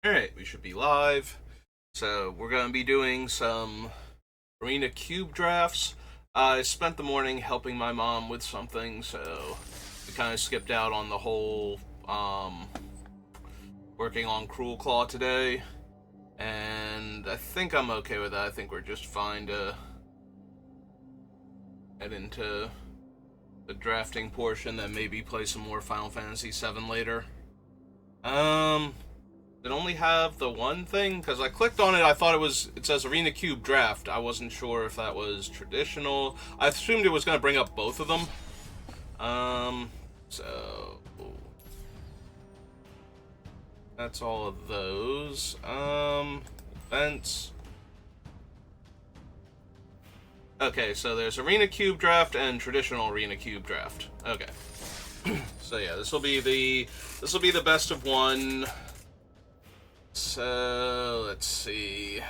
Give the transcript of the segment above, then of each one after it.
Alright, we should be live. So, we're going to be doing some Arena Cube drafts. I spent the morning helping my mom with something, so we kind of skipped out on the whole working on Cruel Claw today. And I think I'm okay with that. I think we're just fine to head into the drafting portion, then maybe play some more Final Fantasy VII later. It only have the one thing? Because I clicked on it, I thought it says Arena Cube Draft. I wasn't sure if that was traditional. I assumed it was going to bring up both of them. So... That's all of those. Events. Okay, so there's Arena Cube Draft and traditional Arena Cube Draft. Okay. So yeah, this will be the best of one. So, let's see.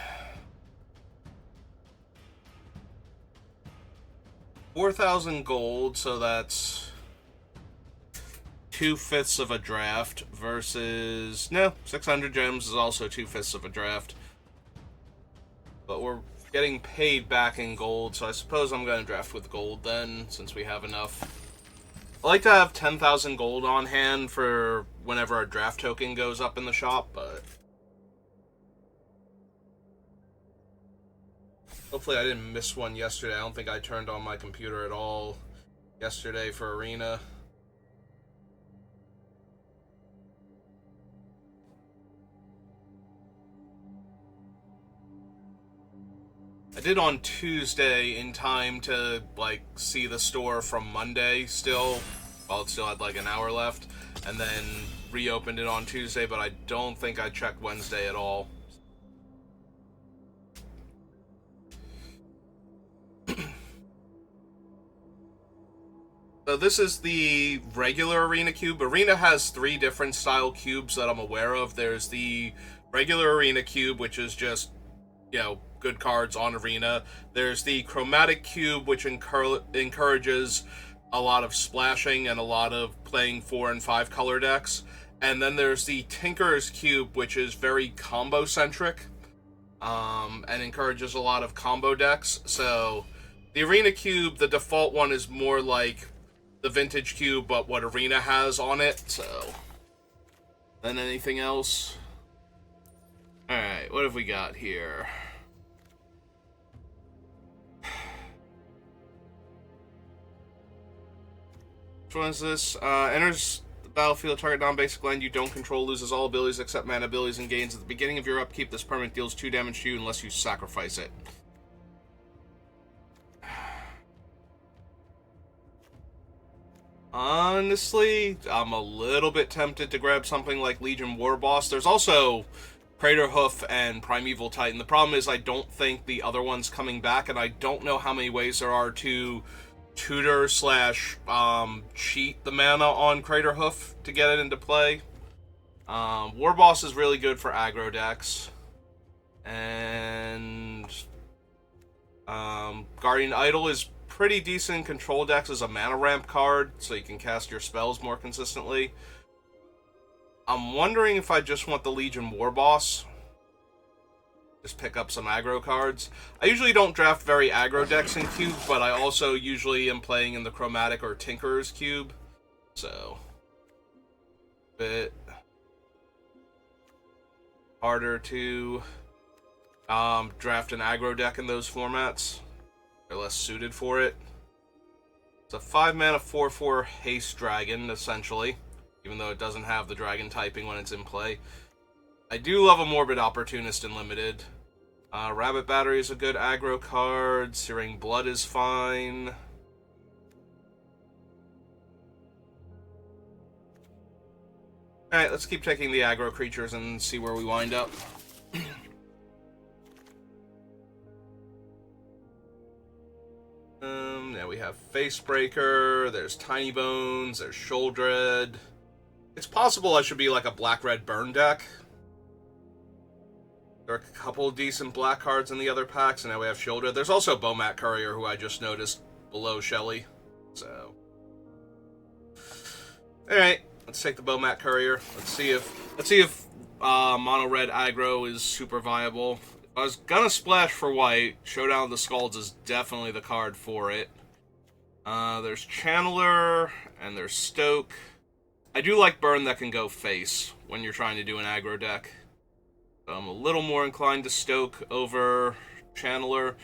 4,000 gold, so that's 2/5 of a draft versus... No, 600 gems is also 2/5 of a draft. But we're getting paid back in gold, so I suppose I'm going to draft with gold then, since we have enough. I like to have 10,000 gold on hand for whenever our draft token goes up in the shop, but... Hopefully I didn't miss one yesterday. I don't think I turned on my computer at all yesterday for Arena. I did on Tuesday in time to, see the store from Monday still, while it still had, an hour left, and then reopened it on Tuesday, but I don't think I checked Wednesday at all. So this is the regular Arena Cube. Arena has 3 different style cubes that I'm aware of. There's the regular Arena Cube, which is just, good cards on Arena. There's the Chromatic Cube, which encourages a lot of splashing and a lot of playing 4 and 5 color decks. And then there's the Tinker's Cube, which is very combo-centric, and encourages a lot of combo decks. So the Arena Cube, the default one, is more like the Vintage Cube, but what Arena has on it, so... Then anything else? Alright, what have we got here? Which one is this? Enters the battlefield, target non-basic land you don't control loses all abilities except mana abilities and gains. At the beginning of your upkeep, this permanent deals 2 damage to you unless you sacrifice it. Honestly, I'm a little bit tempted to grab something like Legion Warboss. There's also Craterhoof and Primeval Titan. The problem is I don't think the other one's coming back, and I don't know how many ways there are to tutor / cheat the mana on Craterhoof to get it into play. Warboss is really good for aggro decks. And Guardian Idol is pretty decent control decks as a mana ramp card, so you can cast your spells more consistently. I'm wondering if I just want the Legion Warboss. Just pick up some aggro cards. I usually don't draft very aggro decks in Cube, but I also usually am playing in the Chromatic or Tinker's Cube. So, bit harder to draft an aggro deck in those formats. They're less suited for it. It's a 5-mana 4/4 haste dragon, essentially, even though it doesn't have the dragon typing when it's in play. I do love a Morbid Opportunist in Limited. Rabbit Battery is a good aggro card. Searing Blood is fine. Alright, let's keep taking the aggro creatures and see where we wind up. Yeah, we have Facebreaker, there's Tiny Bones, there's Sheoldred. It's possible I should be like a black-red burn deck. There are a couple of decent black cards in the other packs, and now we have Sheoldred. There's also Bomat Courier, who I just noticed below Shelly. So, alright, let's take the Bomat Courier. Let's see if mono red aggro is super viable. If I was gonna splash for white, Showdown of the Skalds is definitely the card for it. There's Channeler, and there's Stoke. I do like Burn that can go face when you're trying to do an aggro deck. So I'm a little more inclined to Stoke over Channeler.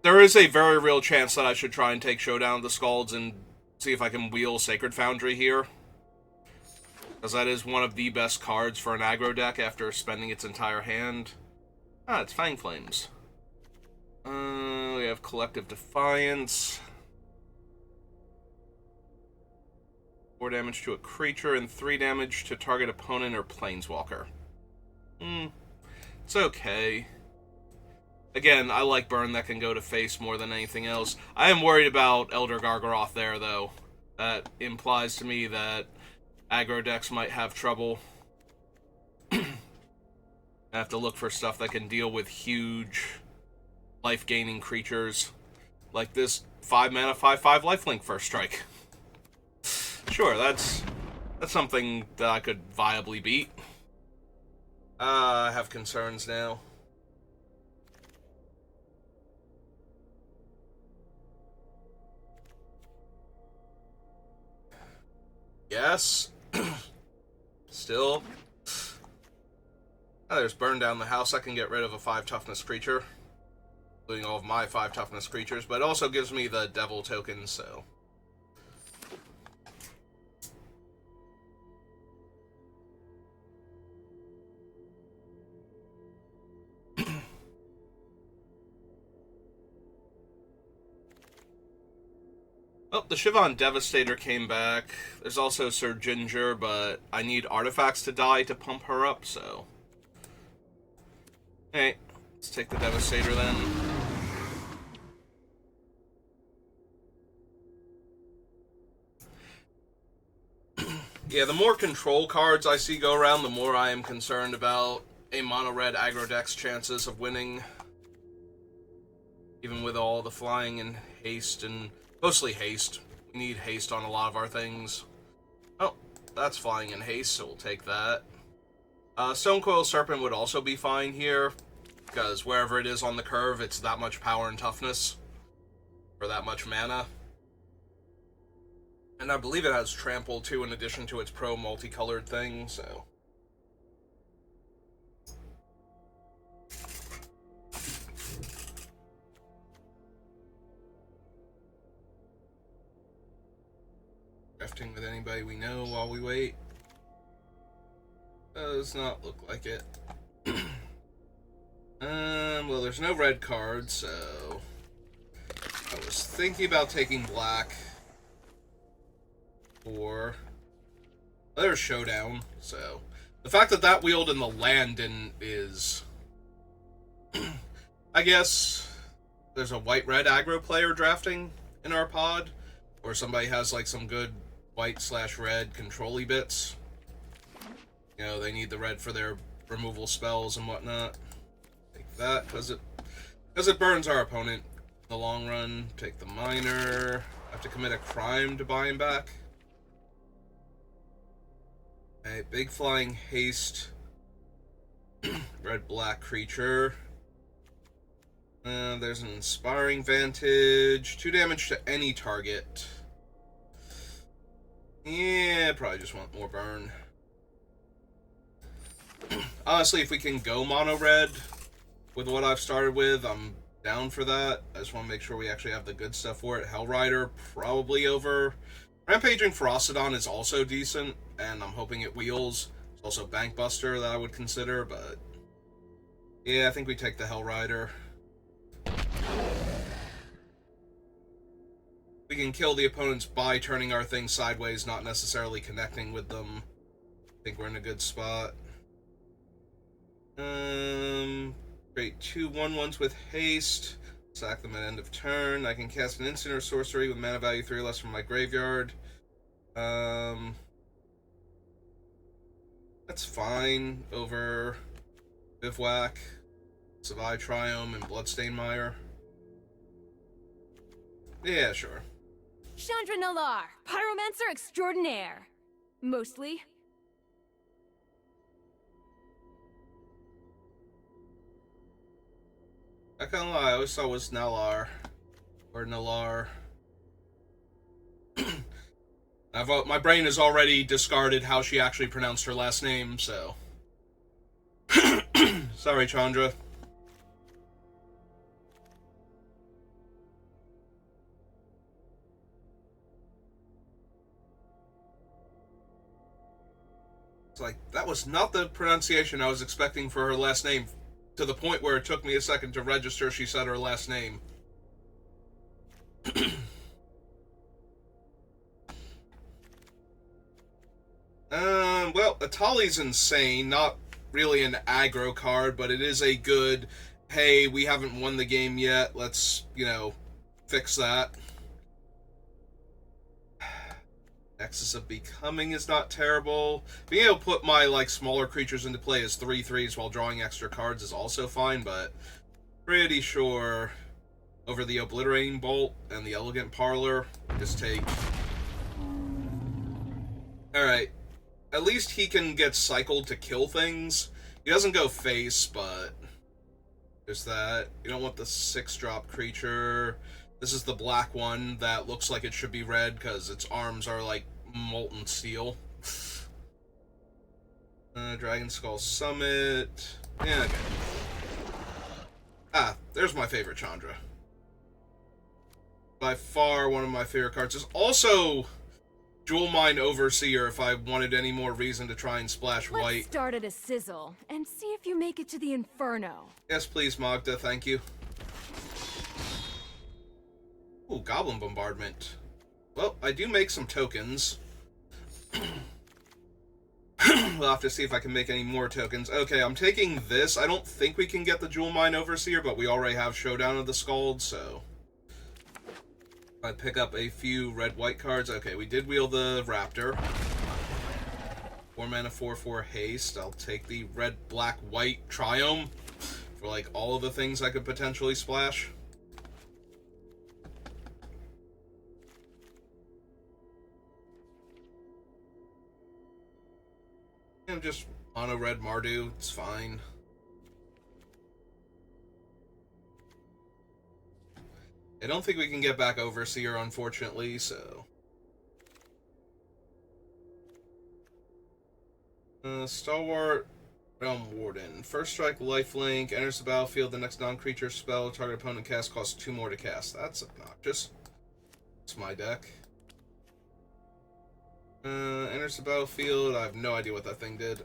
There is a very real chance that I should try and take Showdown of the Skalds and see if I can wheel Sacred Foundry here. Because that is one of the best cards for an aggro deck after spending its entire hand. Ah, it's Fang Flames. We have Collective Defiance. 4 damage to a creature and 3 damage to target opponent or planeswalker. It's okay. Again, I like Burn that can go to face more than anything else. I am worried about Elder Gargaroth there, though. That implies to me that aggro decks might have trouble. I have to look for stuff that can deal with huge life-gaining creatures. Like this 5-mana, 5/5 lifelink first strike. Sure, that's something that I could viably beat. I have concerns now. Yes. Still. Oh, there's Burn Down the House. I can get rid of a 5 toughness creature. Including all of my 5 toughness creatures. But it also gives me the Devil token, so... Oh, the Shivan Devastator came back. There's also Sir Ginger, but I need artifacts to die to pump her up, so... Hey, let's take the Devastator then. Yeah, the more control cards I see go around, the more I am concerned about a mono-red aggro deck's chances of winning. Even with all the flying and haste and... Mostly haste. We need haste on a lot of our things. Oh, that's flying and haste, so we'll take that. Stonecoil Serpent would also be fine here, because wherever it is on the curve, it's that much power and toughness. For that much mana. And I believe it has Trample, too, in addition to its pro multicolored thing, so... Drafting with anybody we know while we wait. Does not look like it. Well, there's no red cards, so... I was thinking about taking black. Or... There's Showdown, so... The fact that that wheeled in the land is... I guess... There's a white-red aggro player drafting in our pod. Or somebody has, like, some good white/red control-y bits. You know, they need the red for their removal spells and whatnot. Take that, because it burns our opponent in the long run. Take the Miner. Have to commit a crime to buy him back. Alright, big flying haste. Red-black creature. There's an Inspiring Vantage. 2 damage to any target. Yeah, probably just want more burn. Honestly, if we can go mono-red with what I've started with, I'm down for that. I just want to make sure we actually have the good stuff for it. Hellrider, probably over. Rampaging Ferocidon is also decent, and I'm hoping it wheels. There's also Bankbuster that I would consider, but... Yeah, I think we take the Hellrider. We can kill the opponents by turning our things sideways, not necessarily connecting with them. I think we're in a good spot. Create 2 1/1s with haste. Sack them at end of turn. I can cast an instant or sorcery with mana value 3 or less from my graveyard. That's fine over Bivouac, Savai Triome, and Bloodstained Mire. Yeah, sure. Chandra Nalaar, Pyromancer extraordinaire. Mostly. I can't lie, I always thought it was Nalar. Or Nalar. My brain has already discarded how she actually pronounced her last name, so... Sorry, Chandra. It's like, that was not the pronunciation I was expecting for her last name, to the point where it took me a second to register she said her last name. Well, Atali's insane, not really an aggro card, but it is a good, hey, we haven't won the game yet, let's, fix that. Nexus of Becoming is not terrible. Being able to put my, smaller creatures into play as 3/3s while drawing extra cards is also fine, but pretty sure over the Obliterating Bolt and the Elegant Parlor, just take... Alright. At least he can get cycled to kill things. He doesn't go face, but... There's that. You don't want the 6-drop creature. This is the black one that looks like it should be red because its arms are like molten steel. Dragon Skull Summit. Yeah, okay. Ah, there's my favorite Chandra. By far one of my favorite cards. Is also Jewel Mine Overseer if I wanted any more reason to try and splash white. Let's start at a sizzle and see if you make it to the Inferno. Yes, please, Magda, thank you. Ooh, Goblin Bombardment. Well, I do make some tokens. We'll have to see if I can make any more tokens. Okay, I'm taking this. I don't think we can get the Jewel Mine Overseer, but we already have Showdown of the Scald, so... I pick up a few red-white cards. Okay, we did wheel the Raptor. 4 mana, 4/4 haste. I'll take the red-black-white Triome for, all of the things I could potentially splash. I'm just mono red Mardu, it's fine. I don't think we can get back Overseer, unfortunately, so... Stalwart Realm Warden. First strike, lifelink, enters the battlefield, the next non-creature spell target opponent cast costs 2 more to cast. That's obnoxious. It's my deck. Enters the battlefield. I have no idea what that thing did.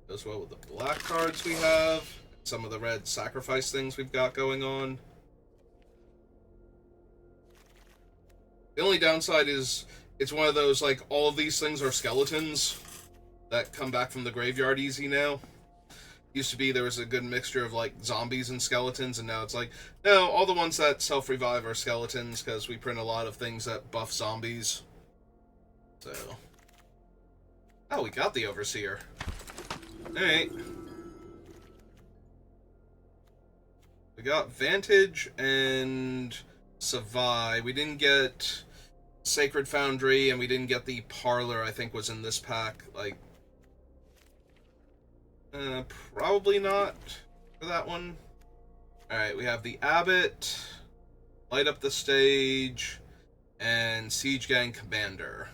Goes well with the black cards we have. Some of the red sacrifice things we've got going on. The only downside is it's one of those, all of these things are skeletons that come back from the graveyard easy now. Used to be there was a good mixture of zombies and skeletons, and now it's no, all the ones that self-revive are skeletons because we print a lot of things that buff zombies. So, oh, we got the Overseer. Alright. We got Vantage and Savai. We didn't get Sacred Foundry, and we didn't get the Parlor, I think was in this pack. Probably not for that one. Alright, we have the Abbot, Light Up the Stage, and Siege Gang Commander.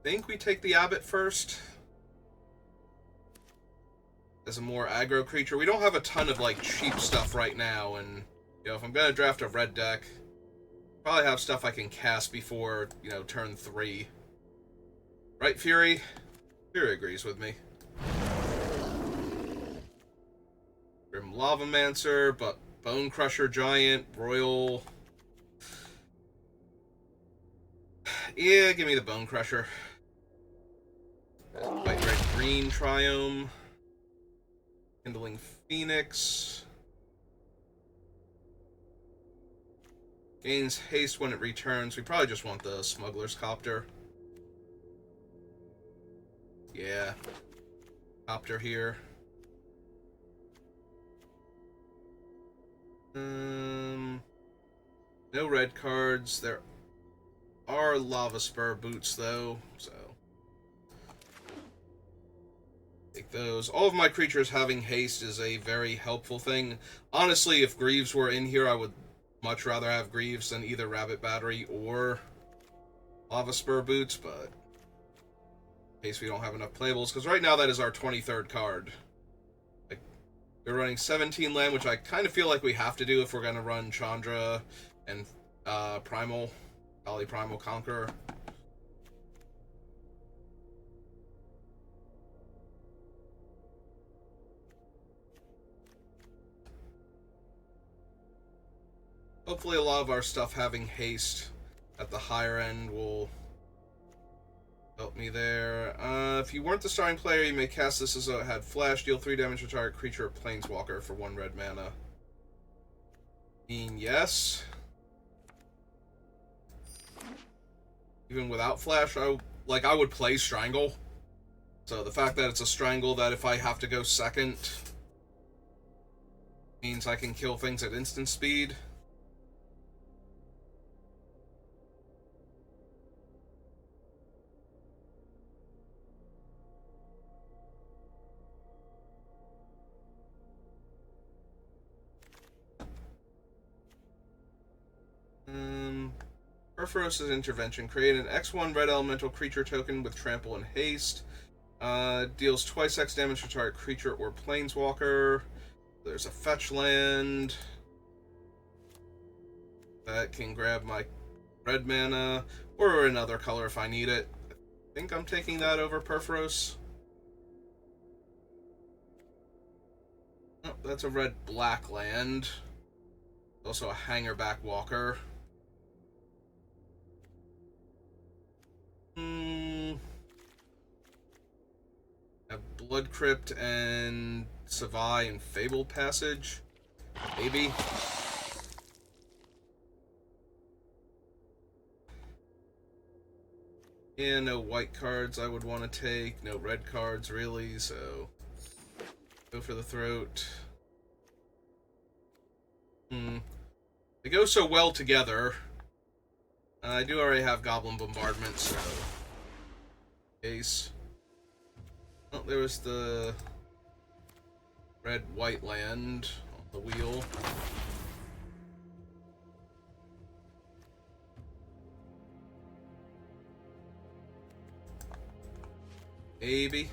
Think we take the Abbot first. As a more aggro creature. We don't have a ton of, cheap stuff right now, and, if I'm gonna draft a red deck, probably have stuff I can cast before, turn 3. Right, Fury? Fury agrees with me. Grim Lavamancer, but Bone Crusher Giant, Royal... Yeah, give me the Bone Crusher. White, red, green Triome. Kindling Phoenix. Gains haste when it returns. We probably just want the Smuggler's Copter. Yeah. Copter here. No red cards. There are Lava Spur boots, though, so... those. All of my creatures having haste is a very helpful thing. Honestly, if Greaves were in here, I would much rather have Greaves than either Rabbit Battery or Lava Spur Boots, but in case we don't have enough playables, because right now that is our 23rd card. Like, we're running 17 land, which I kind of feel like we have to do if we're going to run Chandra and Primal, Kali Primal Conqueror. Hopefully a lot of our stuff having haste at the higher end will help me there. If you weren't the starting player, you may cast this as though it had flash. Deal 3 damage to target creature or planeswalker for 1 red mana. Yes. Even without flash, I would play Strangle. So the fact that it's a Strangle that if I have to go second means I can kill things at instant speed. Perforos' intervention. Create an X1 red elemental creature token with trample and haste. Deals twice X damage to target creature or planeswalker. There's a fetch land that can grab my red mana or another color if I need it. I think I'm taking that over Perforos. Oh, that's a red-black land. Also a Hangerback Walker. Have Blood Crypt and Savai and Fable Passage. Maybe. Yeah, no white cards I would want to take. No red cards, really, so go for the throat. They go so well together. I do already have Goblin Bombardment, so case. Oh, there was the red-white land on the wheel. Maybe.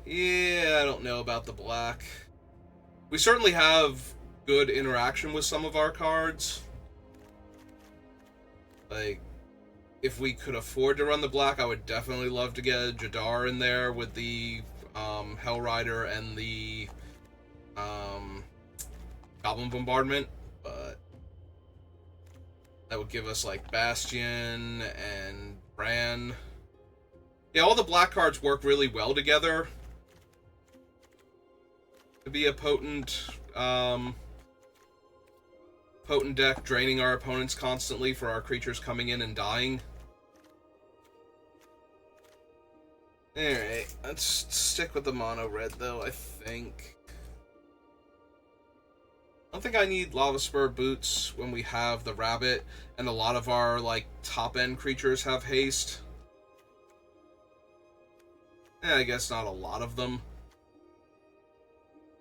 Yeah, I don't know about the black. We certainly have good interaction with some of our cards. Like, if we could afford to run the black, I would definitely love to get a Jadar in there with the Hellrider and the Goblin Bombardment, but that would give us like Bastion and Bran. Yeah, all the black cards work really well together to be a potent deck, draining our opponents constantly for our creatures coming in and dying. Alright, let's stick with the mono red though, I think. I don't think I need Lava Spur Boots when we have the Rabbit, and a lot of our, like, top-end creatures have haste. I guess not a lot of them.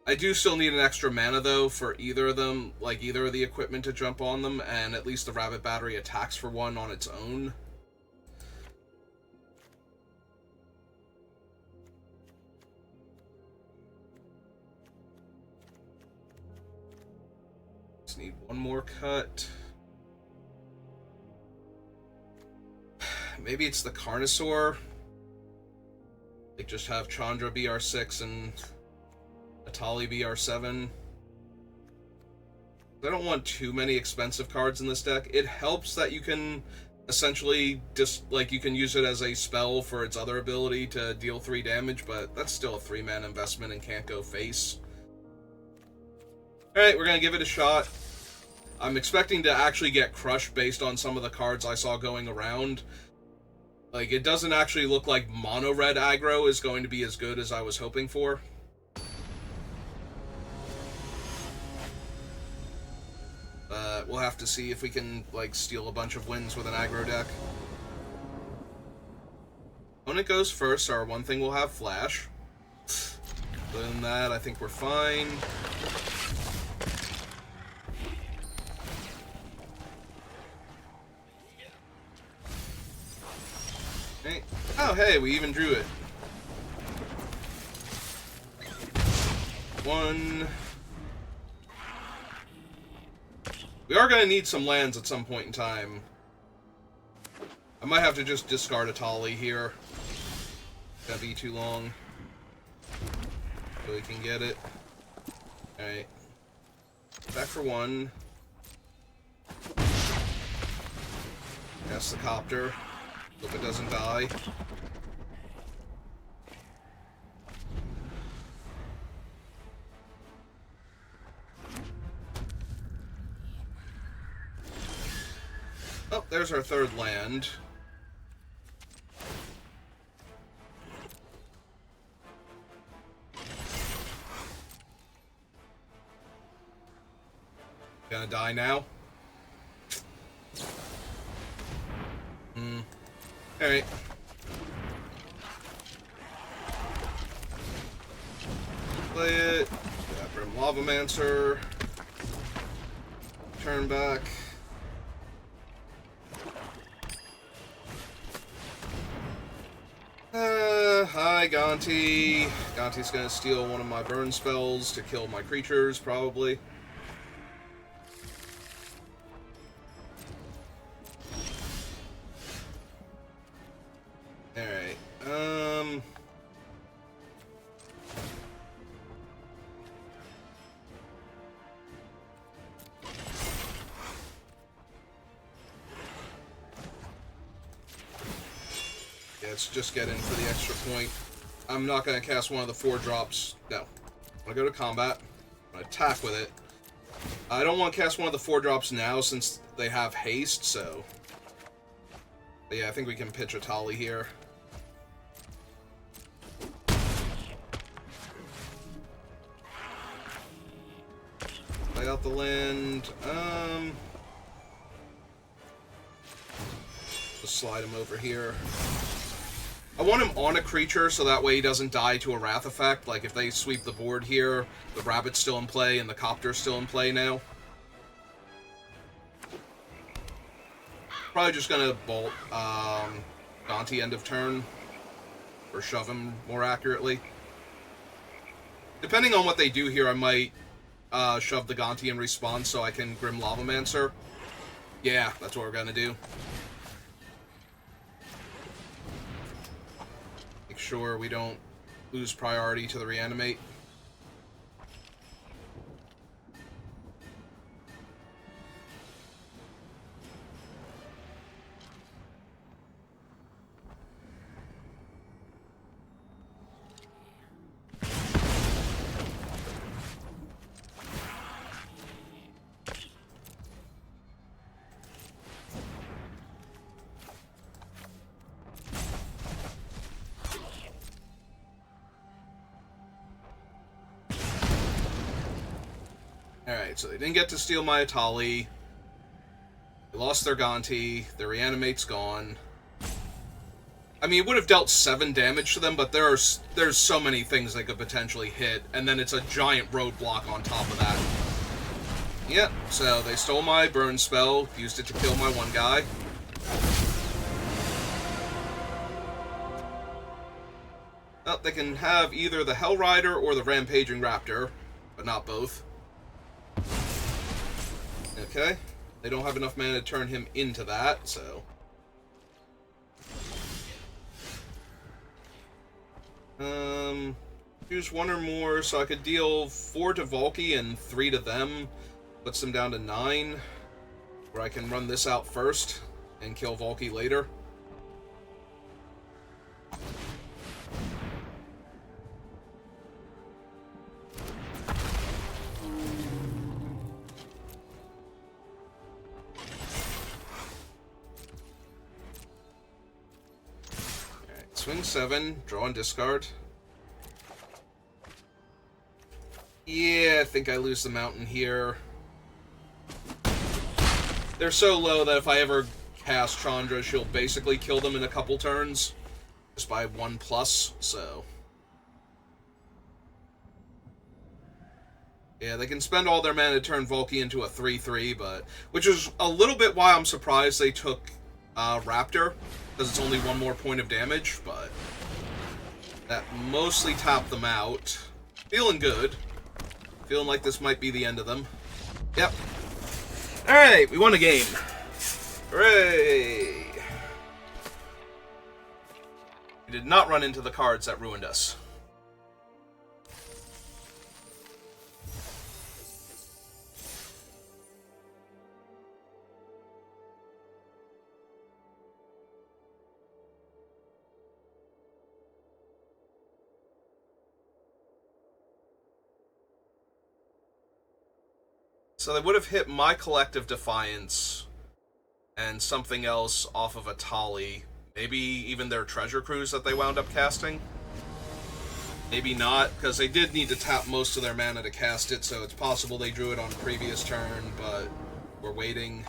I do still need an extra mana, though, for either of them, like, either of the equipment to jump on them, and at least the Rabbit Battery attacks for 1 on its own. Need one more cut. Maybe it's the Carnosaur. Like, just have Chandra BR6 and Atali BR7. I don't want too many expensive cards in this deck. It helps that you can essentially just, like, you can use it as a spell for its other ability to deal 3 damage, but that's still a 3-mana investment and can't go face. Alright, we're gonna give it a shot. I'm expecting to actually get crushed based on some of the cards I saw going around. Like, it doesn't actually look like mono red aggro is going to be as good as I was hoping for. but we'll have to see if we can, like, steal a bunch of wins with an aggro deck. Opponent goes first, so our one thing will have Flash. Other than that, I think we're fine. Okay. Oh, hey, we even drew it. One. We are going to need some lands at some point in time. I might have to just discard a Tali here. That'd be too long. So we can get it. Alright. Back for one. Cast the Copter. Hope it doesn't die. Oh, there's our third land. Gonna die now? Alright. Play it. Got Grim Lavamancer. Turn back. Hi, Gonti. Gonti's gonna steal one of my burn spells to kill my creatures, probably. Alright, yeah, let's just get in for the extra point. I'm not gonna cast one of the 4-drops. No. I'm gonna go to combat. I'm gonna attack with it. I don't want to cast one of the 4-drops now since they have haste, so... But yeah, I think we can pitch a Tali here. Play out the land. Just slide him over here. I want him on a creature so that way he doesn't die to a Wrath effect. Like, if they sweep the board here, the Rabbit's still in play and the Copter's still in play now. Probably just gonna bolt Gonti end of turn. Or shove him, more accurately. Depending on what they do here, I might shove the Gonti in response so I can Grim Lavamancer. Yeah, that's what we're gonna do. Make sure we don't lose priority to the Reanimate. Alright, so they didn't get to steal my Atali. They lost their Gonti. Their Reanimate's gone. I mean, it would have dealt 7 damage to them, but there's so many things they could potentially hit, and then it's a giant roadblock on top of that. Yep, so they stole my burn spell, used it to kill my one guy. Well, they can have either the Hell Rider or the Rampaging Raptor, but not both. Okay, they don't have enough mana to turn him into that, so... Choose one or more, so I could deal 4 to Valki and 3 to them. Puts them down to 9. Or I can run this out first and kill Valki later. Alright, swing 7, draw and discard. Yeah, I think I lose the mountain here. they're so low that if I ever cast Chandra, she'll basically kill them in a couple turns. Just by 1+, so... Yeah, they can spend all their mana to turn Volky into a 3/3, but... Which is a little bit why I'm surprised they took Raptor, because it's only one more point of damage, but... That mostly tapped them out. Feeling good. Feeling like this might be the end of them. Yep. Alright, we won a game. Hooray! We did not run into the cards that ruined us. So they would have hit my Collective Defiance and something else off of a Tali. Maybe even their Treasure Cruise that they wound up casting. Maybe not, because they did need to tap most of their mana to cast it, so it's possible they drew it on previous turn, but we're waiting.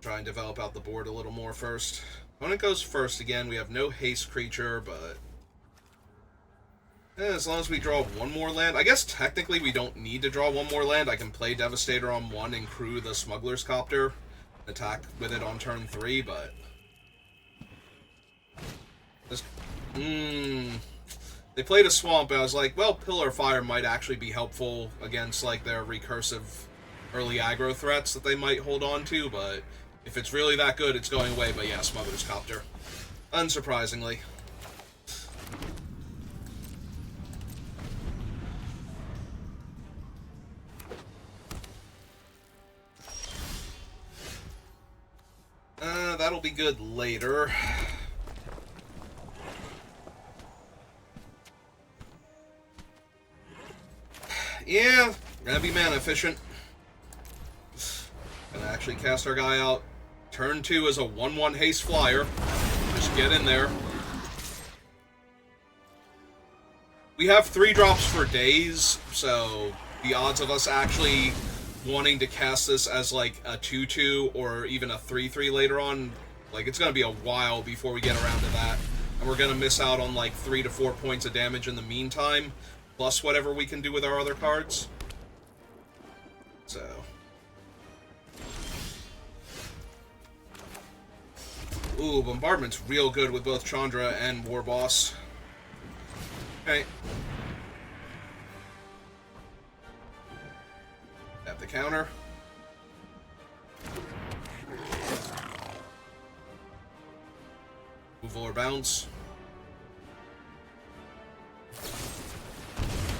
Try and develop out the board a little more first. Opponent goes first again. We have no haste creature, but... as long as we draw one more land. I guess technically we don't need to draw one more land. I can play Devastator on 1 and crew the Smuggler's Copter. Attack with it on turn 3, but... They played a Swamp, and I was like, well, Pillar of Fire might actually be helpful against, like, their recursive early aggro threats that they might hold on to, but if it's really that good, it's going away. But yeah, Smuggler's Copter. Unsurprisingly. That'll be good later. Yeah, gonna be mana efficient. Gonna actually cast our guy out. Turn 2 is a 1/1 haste flyer. Just get in there. We have 3 drops for days, so the odds of us actually wanting to cast this as like a 2/2 or even a 3/3 later on, like, it's gonna be a while before we get around to that, and we're gonna miss out on like 3 to 4 points of damage in the meantime, plus whatever we can do with our other cards. So ooh, Bombardment's real good with both Chandra and War Boss. Okay. Tap the counter. Move or bounce.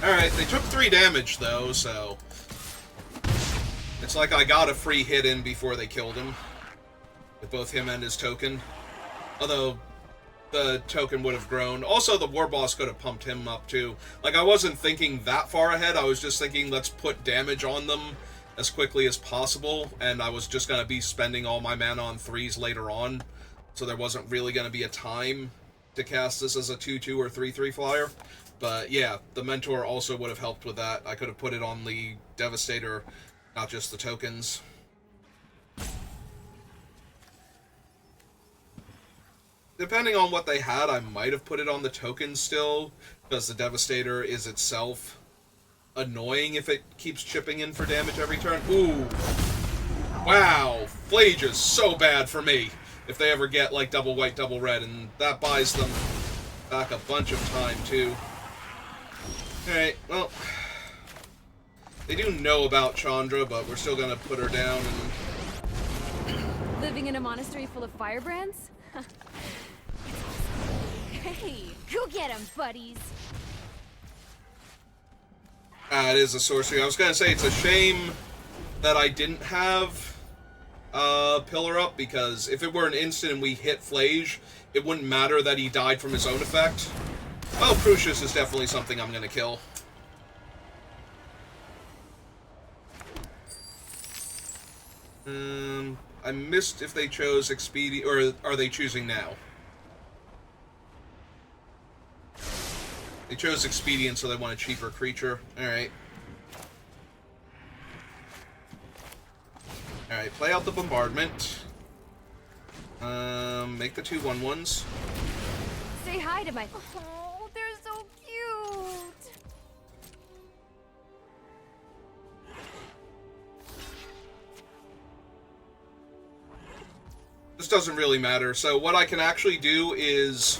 Alright, they took 3 damage though, so it's like I got a free hit in before they killed him. With both him and his token. Although the token would have grown. Also, the War Boss could have pumped him up too. Like, I wasn't thinking that far ahead. I was just thinking, let's put damage on them as quickly as possible. And I was just going to be spending all my mana on 3s later on. So there wasn't really going to be a time to cast this as a 2/2 or 3/3 flyer. But yeah, the Mentor also would have helped with that. I could have put it on the Devastator, not just the tokens. Depending on what they had, I might have put it on the tokens still, because the Devastator is itself annoying if it keeps chipping in for damage every turn. Ooh. Wow. Flage is so bad for me if they ever get, like, double white, double red, and that buys them back a bunch of time, too. Alright, well, they do know about Chandra, but we're still gonna put her down and... Living in a monastery full of firebrands? Hey, go get 'em, buddies! It is a sorcery. I was gonna say, it's a shame that I didn't have Pillar up, because if it were an instant and we hit Flage, it wouldn't matter that he died from his own effect. Oh, Crucius is definitely something I'm gonna kill. I missed if they chose Expedient, or are they choosing now? They chose Expedient, so they want a cheaper creature. Alright. Alright, play out the bombardment. Make the 2 1/1s. Say hi to my... Oh, they're so cute! This doesn't really matter. So what I can actually do is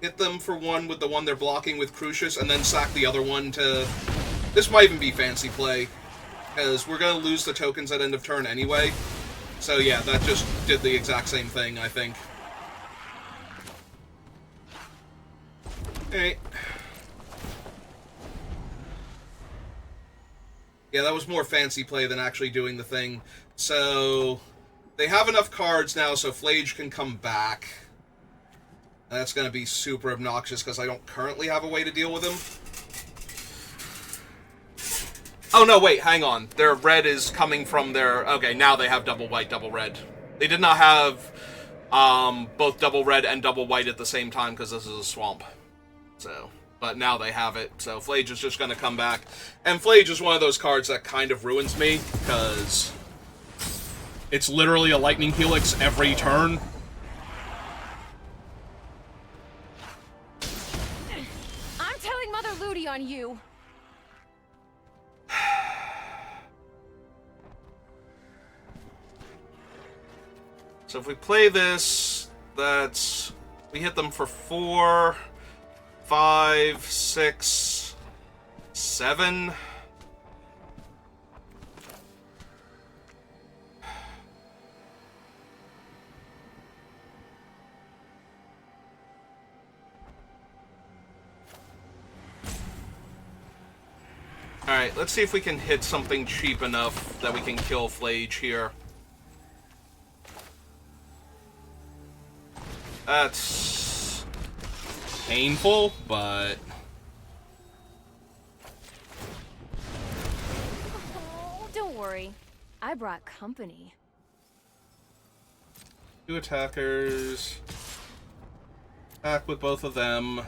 hit them for 1 with the one they're blocking with Crucius, and then sack the other one to... This might even be fancy play, because we're going to lose the tokens at end of turn anyway. So yeah, that just did the exact same thing, I think. Alright. Yeah, that was more fancy play than actually doing the thing. So, they have enough cards now so Flage can come back. And that's going to be super obnoxious because I don't currently have a way to deal with him. Oh no, wait, hang on. Their red is coming from their... Okay, now they have double white, double red. They did not have both double red and double white at the same time because this is a swamp. So... But now they have it, so Flage is just going to come back. And Flage is one of those cards that kind of ruins me, because it's literally a Lightning Helix every turn. I'm telling Mother Ludi on you! So if we play this, that's... We hit them for 4... 5, 6, 7. Alright, let's see if we can hit something cheap enough that we can kill Flage here. That's... painful, but... Oh, don't worry. I brought company. 2 attackers. Attack with both of them.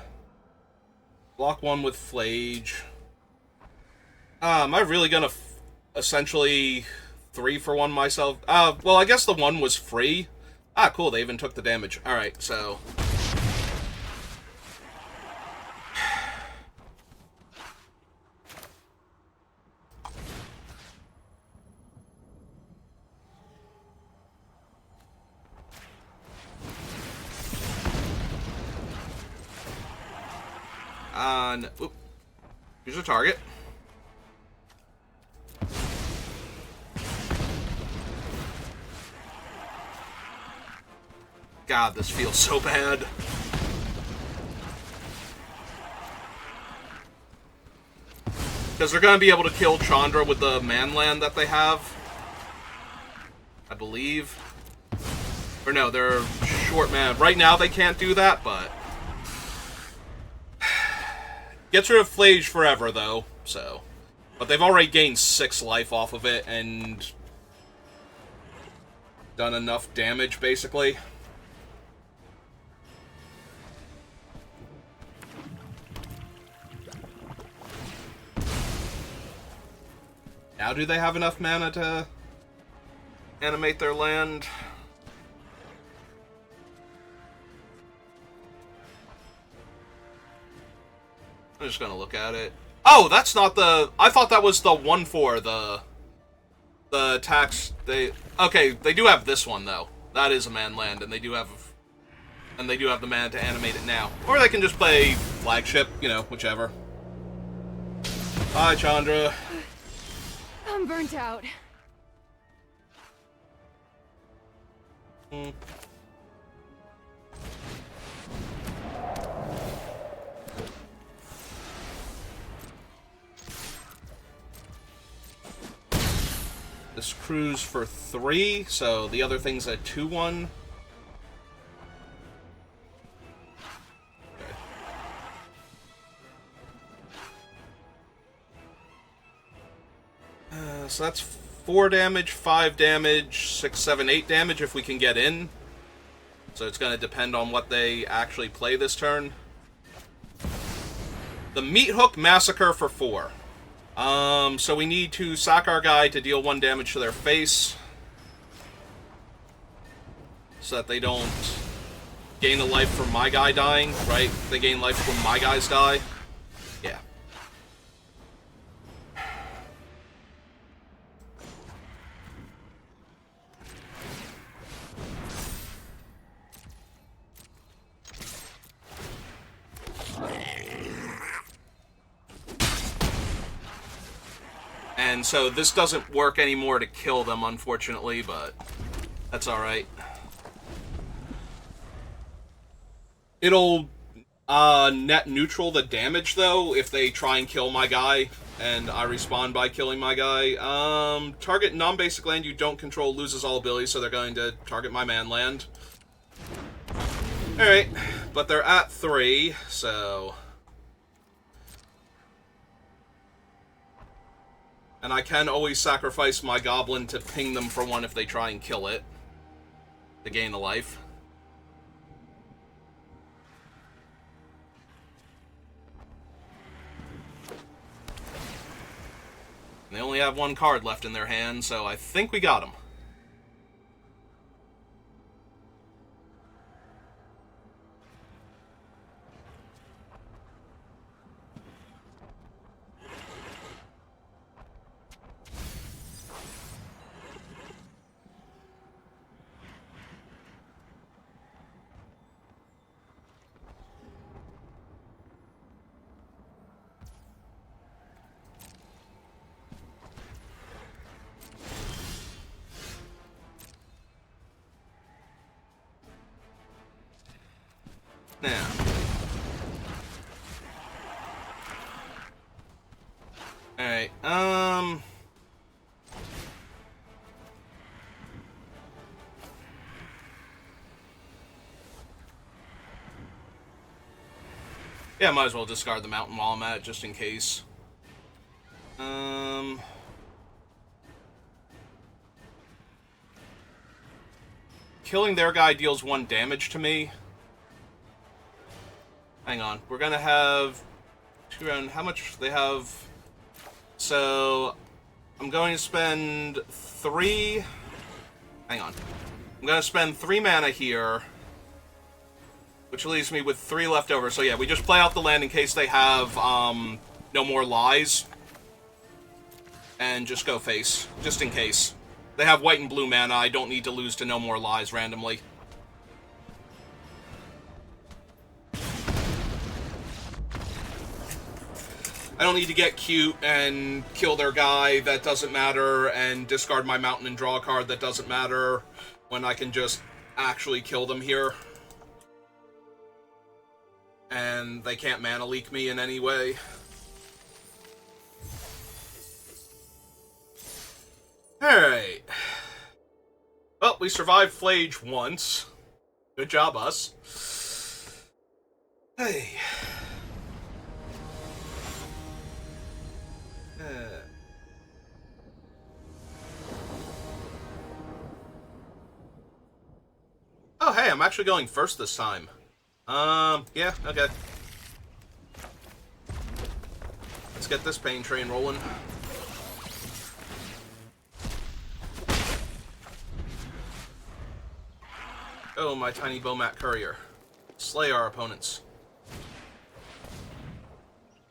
Block 1 with Flage. Am I really gonna essentially 3-for-1 myself? Well, I guess the 1 was free. Ah, cool, they even took the damage. Alright, so... Oop. Here's a target. God, this feels so bad. Because they're going to be able to kill Chandra with the manland that they have. I believe. Or no, they're short man. Right now they can't do that, but... Gets rid of Flage forever, though, so... But they've already gained 6 life off of it, and... done enough damage, basically. Now do they have enough mana to... animate their land? I'm just gonna look at it. Oh, that's not the... I thought that was the 1/4, the tax... They... Okay, they do have this one, though. That is a man land, and they do have... And they do have the mana to animate it now. Or they can just play Flagship, you know, whichever. Bye, Chandra. I'm burnt out. This cruise for 3, so the other thing's a 2/1. So that's 4 damage, 5 damage, 6, 7, 8 damage if we can get in. So it's going to depend on what they actually play this turn. The Meat Hook Massacre for 4. So we need to sack our guy to deal 1 damage to their face, so that they don't gain a life from my guy dying, right? They gain life from my guys die. Yeah. And so this doesn't work anymore to kill them, unfortunately, but that's alright. It'll net neutral the damage, though, if they try and kill my guy, and I respawn by killing my guy. Target non-basic land you don't control loses all abilities, so they're going to target my man land. Alright, but they're at 3, so... And I can always sacrifice my goblin to ping them for 1 if they try and kill it, to gain a life. They only have 1 card left in their hand, so I think we got him. Now. Alright, yeah, might as well discard the mountain while I'm at it, just in case. Killing their guy deals 1 damage to me. Hang on, we're gonna have 2 rounds. How much they have? So, I'm going to spend 3... Hang on. I'm gonna spend 3 mana here, which leaves me with 3 left over. So yeah, we just play out the land in case they have, no more lies. And just go face, just in case. They have white and blue mana, I don't need to lose to no more lies randomly. I don't need to get cute and kill their guy, that doesn't matter, and discard my mountain and draw a card, that doesn't matter, when I can just actually kill them here. And they can't mana leak me in any way. Alright. Well, we survived Flage once. Good job, us. Hey. Oh, hey, I'm actually going first this time. Yeah, okay. Let's get this pain train rolling. Oh, my tiny Bomat Courier. Slay our opponents.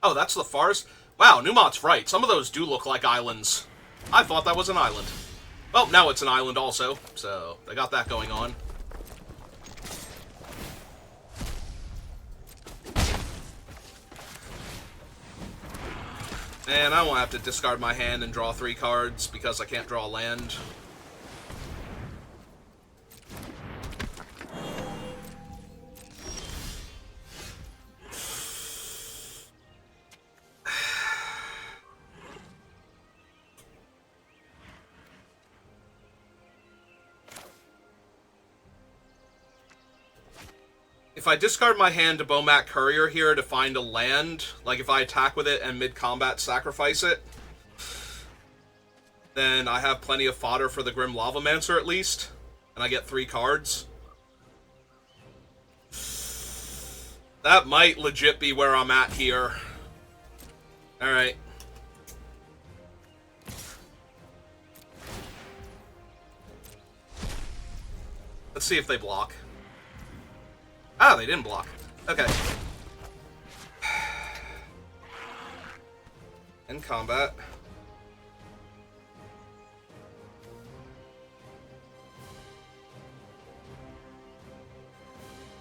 Oh, that's the forest? Wow, Newmont's right. Some of those do look like islands. I thought that was an island. Well, now it's an island also, so they got that going on. And I won't have to discard my hand and draw 3 cards because I can't draw land. If I discard my hand to Bomat Courier here to find a land, like if I attack with it and mid-combat sacrifice it, then I have plenty of fodder for the Grim Lavamancer at least, and I get 3 cards. That might legit be where I'm at here. Alright. Let's see if they block. Ah, they didn't block. Okay. In combat.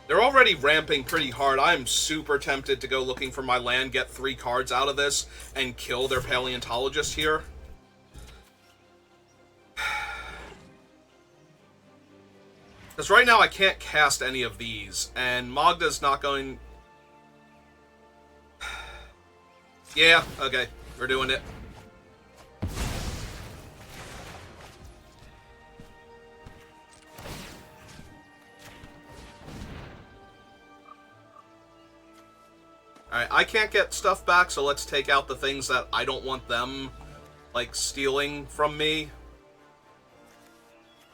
They're already ramping pretty hard. I'm super tempted to go looking for my land, get 3 cards out of this, and kill their paleontologist here. Because right now I can't cast any of these, and Magda's not going... Yeah, okay, we're doing it. Alright, I can't get stuff back, so let's take out the things that I don't want them, like, stealing from me.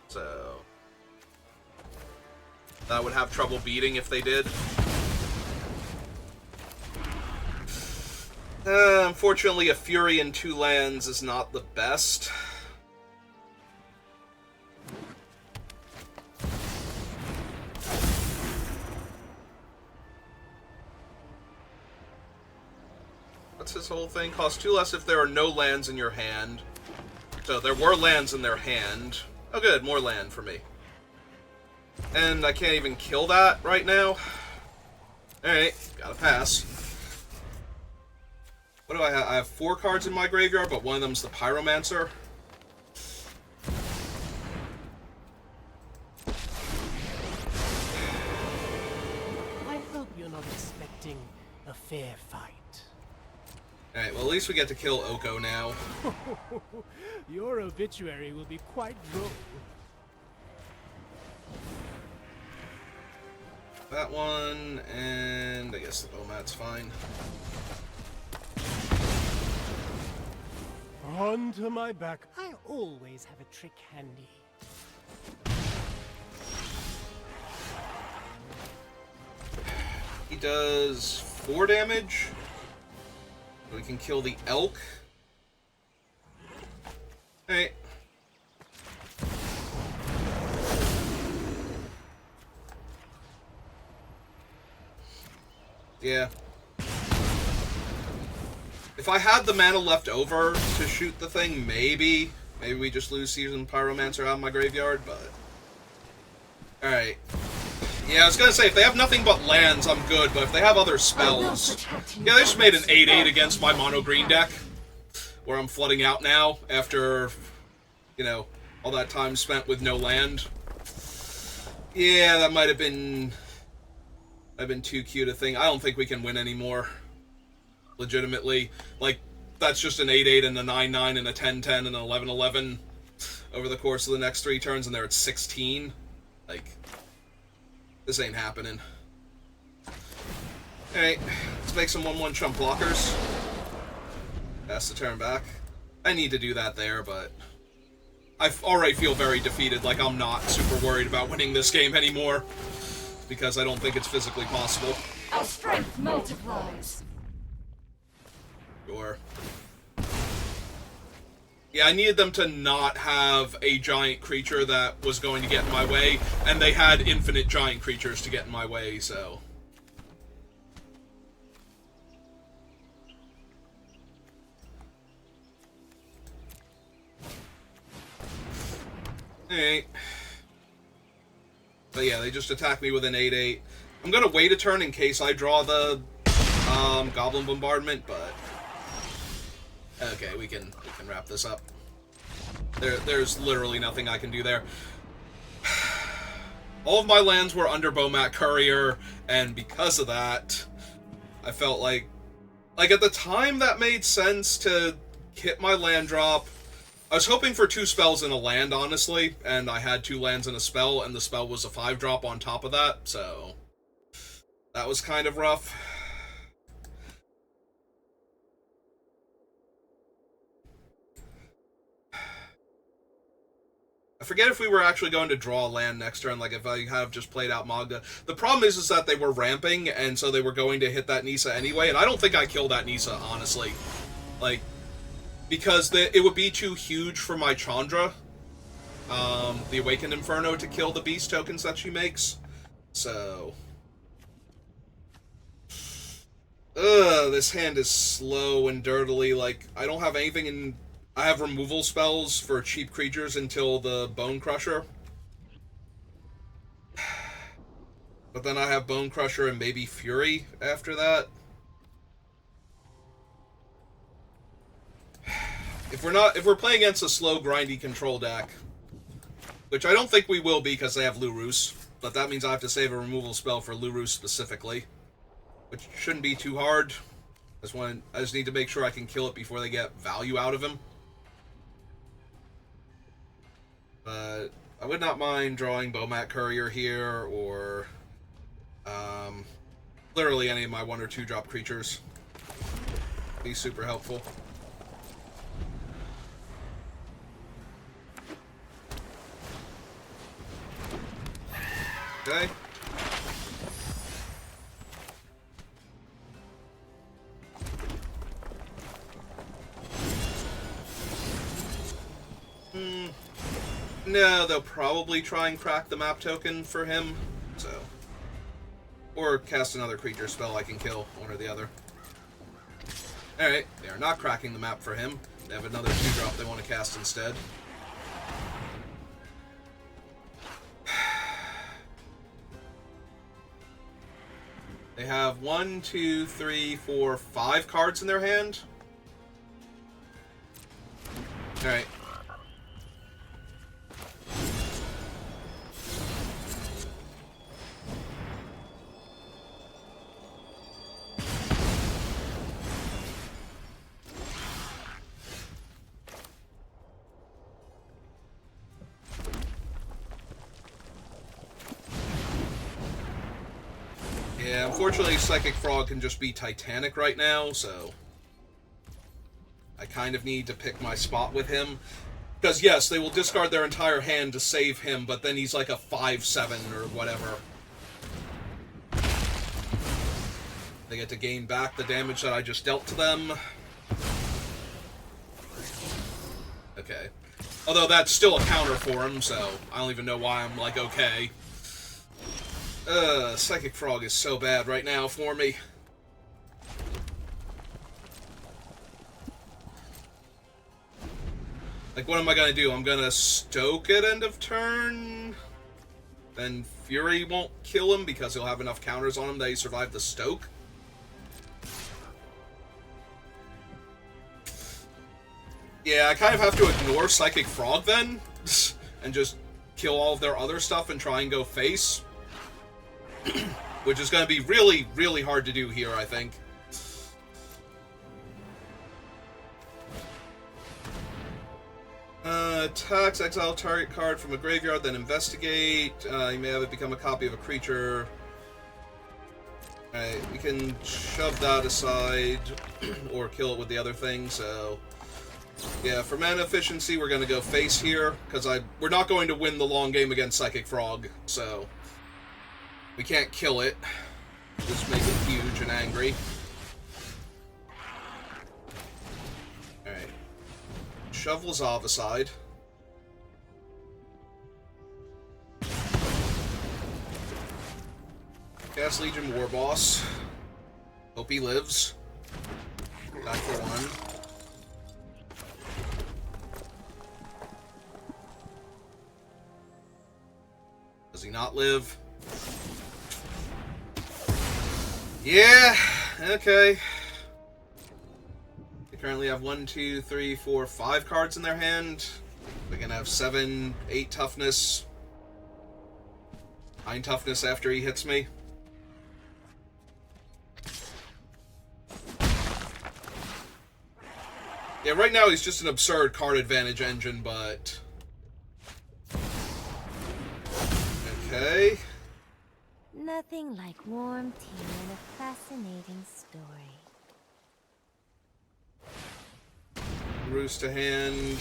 So... that I would have trouble beating if they did. Unfortunately, a Fury in 2 lands is not the best. What's his whole thing? Cost 2 less if there are no lands in your hand. So there were lands in their hand. Oh good, more land for me. And I can't even kill that right now. Alright, gotta pass. What do I have? I have 4 cards in my graveyard, but one of them's the Pyromancer. I hope you're not expecting a fair fight. Alright, well at least we get to kill Oko now. Your obituary will be quite droll. That one, and I guess the Bomat's fine. Onto my back. I always have a trick handy. He does 4 damage. We can kill the elk. Alright. Yeah. If I had the mana left over to shoot the thing, maybe we just lose Seasoned Pyromancer out of my graveyard, but... Alright. Yeah, I was gonna say, if they have nothing but lands, I'm good, but if they have other spells... Yeah, they just made an 8/8 against my mono-green deck, where I'm flooding out now, after, you know, all that time spent with no land. Yeah, that might have been... I've been too cute a thing. I don't think we can win anymore. Legitimately. Like, that's just an 8/8 and a 9/9 and a 10/10 and an 11/11 over the course of the next 3 turns, and they're at 16. Like, this ain't happening. Alright, let's make some 1/1 chump blockers. Pass the turn back. I need to do that there, but I already feel very defeated, like I'm not super worried about winning this game anymore. Because I don't think it's physically possible. Our strength multiplies. Sure. Yeah, I needed them to not have a giant creature that was going to get in my way, and they had infinite giant creatures to get in my way, so... Alright. But yeah, they just attack me with an 8/8. I'm gonna wait a turn in case I draw the Goblin Bombardment, but... Okay, we can wrap this up. There's literally nothing I can do there. All of my lands were under Bomat Courier, and because of that, I felt like at the time that made sense to hit my land drop. I was hoping for 2 spells and a land, honestly, and I had 2 lands and a spell, and the spell was a 5-drop on top of that, so that was kind of rough. I forget if we were actually going to draw a land next turn, like if I have just played out Magda. The problem is that they were ramping, and so they were going to hit that Nissa anyway, and I don't think I killed that Nissa, honestly. Like, because it would be too huge for my Chandra. the Awakened Inferno to kill the beast tokens that she makes. So... this hand is slow and dirtily, like, I don't have anything in... I have removal spells for cheap creatures until the Bone Crusher. But then I have Bone Crusher and maybe Fury after that. If we're playing against a slow, grindy control deck, which I don't think we will be because they have Lurus, but that means I have to save a removal spell for Lurus specifically, which shouldn't be too hard. I just need to make sure I can kill it before they get value out of him. But I would not mind drawing Bomat Courier here, or literally any of my 1 or 2 drop creatures. Be super helpful. Okay. No, they'll probably try and crack the map token for him, so... Or cast another creature spell I can kill, one or the other. Alright, they are not cracking the map for him. They have another 2-drop they want to cast instead. They have 1, 2, 3, 4, 5 cards in their hand. Alright. Yeah, unfortunately Psychic Frog can just be Titanic right now, so... I kind of need to pick my spot with him. Because yes, they will discard their entire hand to save him, but then he's like a 5/7 or whatever. They get to gain back the damage that I just dealt to them. Okay. Although that's still a counter for him, so I don't even know why I'm like, okay. Psychic Frog is so bad right now for me. Like, what am I gonna do? I'm gonna Stoke at end of turn? Then Fury won't kill him because he'll have enough counters on him that he survived the Stoke? Yeah, I kind of have to ignore Psychic Frog then, and just kill all of their other stuff and try and go face. Which is going to be really, really hard to do here, I think. Attacks, exile target card from a graveyard, then investigate. You may have it become a copy of a creature. Alright, we can shove that aside, or kill it with the other thing, so... Yeah, for mana efficiency, we're going to go face here, because we're not going to win the long game against Psychic Frog, so... We can't kill it. Just make it huge and angry. Alright. Shove Lazav aside. Cast Legion Warboss. Hope he lives. Back for 1. Does he not live? Yeah, okay. They currently have 1, 2, 3, 4, 5 cards in their hand. They can have 7, 8 toughness. 9 toughness after he hits me. Yeah, right now he's just an absurd card advantage engine, but... Okay. Nothing like warm tea and a fascinating story. Roost to hand.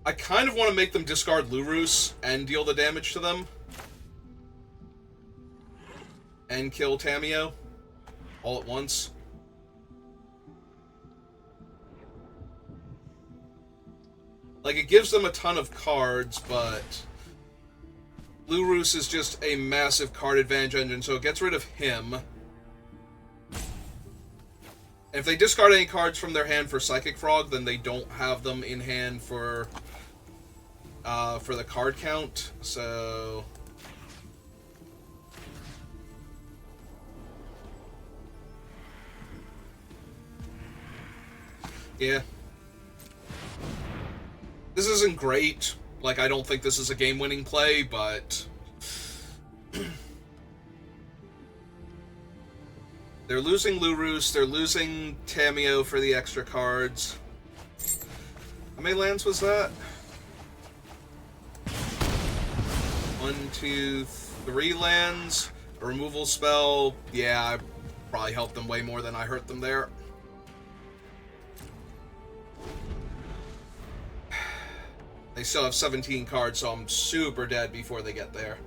I kind of want to make them discard Lurus and deal the damage to them. And kill Tamiyo. all at once. Like, it gives them a ton of cards, but Lurrus is just a massive card advantage engine, so it gets rid of him. And if they discard any cards from their hand for Psychic Frog, then they don't have them in hand for the card count, so... yeah. This isn't great. Like, I don't think this is a game-winning play, but... they're losing Lurrus, they're losing Tamiyo for the extra cards. How many lands was that? 1, 2, 3 lands. A removal spell. Yeah, I probably helped them way more than I hurt them there. They still have 17 cards, so I'm super dead before they get there.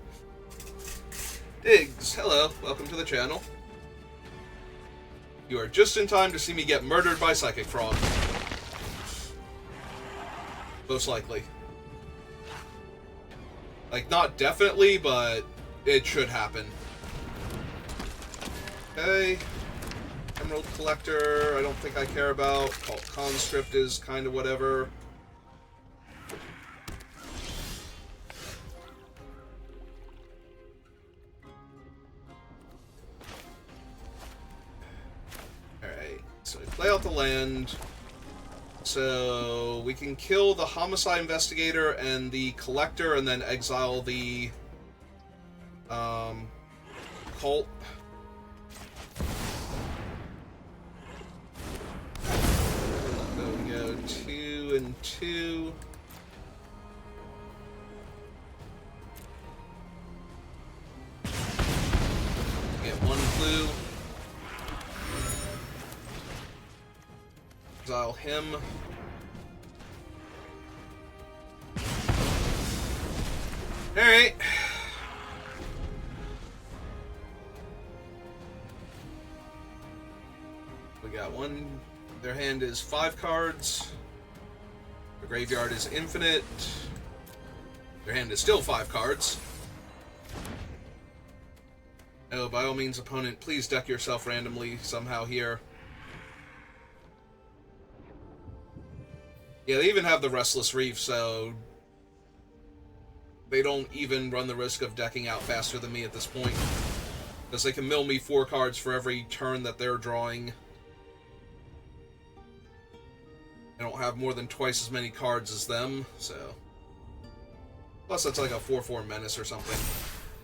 Diggs, hello. Welcome to the channel. You are just in time to see me get murdered by Psychic Frog. Most likely. Like, not definitely, but it should happen. Okay. Emerald Collector, I don't think I care about. Cult Conscript is kind of whatever. Alright, so we play out the land. So we can kill the Homicide Investigator and the Collector and then exile the Cult. So we go 2 and 2. Get 1 clue. Exile him. Alright. We got one. Their hand is 5 cards. The graveyard is infinite. Their hand is still 5 cards. Oh, by all means, opponent, please deck yourself randomly somehow here. Yeah, they even have the Restless Reef, so they don't even run the risk of decking out faster than me at this point. Because they can mill me 4 cards for every turn that they're drawing. I don't have more than twice as many cards as them, so... plus that's like a 4/4 Menace or something.